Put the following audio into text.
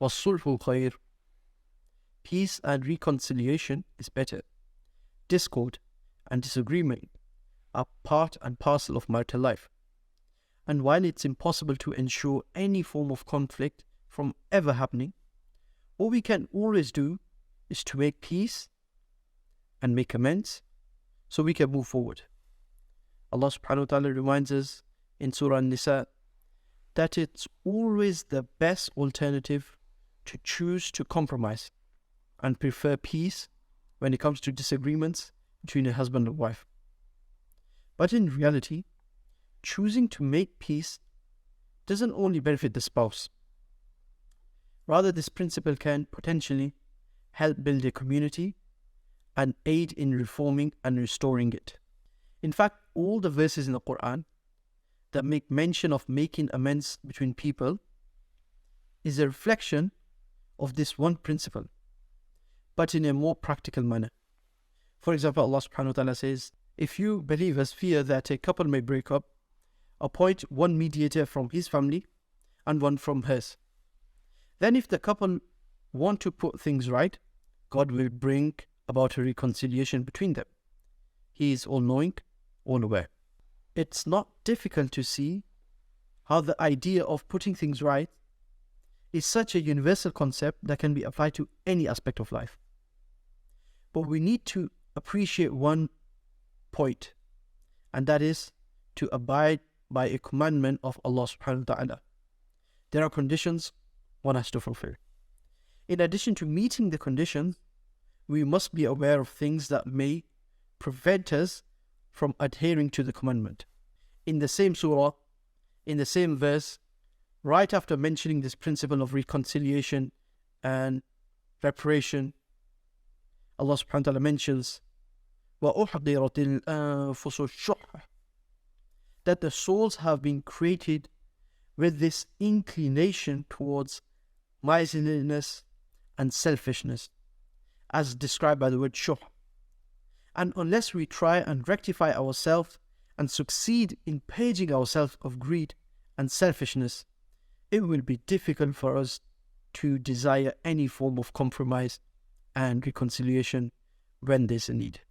وَالصُّلْحُ خَيْرٌ. Peace and reconciliation is better. Discord and disagreement are part and parcel of marital life. And while it's impossible to ensure any form of conflict from ever happening, what we can always do is to make peace and make amends so we can move forward. Allah subhanahu wa ta'ala reminds us in Surah al-Nisa that it's always the best alternative to choose to compromise and prefer peace when it comes to disagreements between a husband and wife. But in reality, choosing to make peace doesn't only benefit the spouse. Rather, this principle can potentially help build a community and aid in reforming and restoring it. In fact, all the verses in the Quran that make mention of making amends between people is a reflection of this one principle, but in a more practical manner. For example, Allah subhanahu wa ta'ala says, if you believers fear that a couple may break up, appoint one mediator from his family and one from hers. Then if the couple want to put things right, God will bring about a reconciliation between them. He is all-knowing, all-aware. It's not difficult to see how the idea of putting things right is such a universal concept that can be applied to any aspect of life. But we need to appreciate one point, and that is to abide by a commandment of Allah subhanahu wa ta'ala. There are conditions one has to fulfill. In addition to meeting the conditions, we must be aware of things that may prevent us from adhering to the commandment. In the same surah, in the same verse, right after mentioning this principle of reconciliation and reparation, Allah subhanahu wa ta'ala mentions وَأُحْضِرَتِ الْأَنفُسُ الشُّحَّ, that the souls have been created with this inclination towards miserliness and selfishness, as described by the word shuh. And unless we try and rectify ourselves and succeed in purging ourselves of greed and selfishness, it will be difficult for us to desire any form of compromise and reconciliation when there's a need.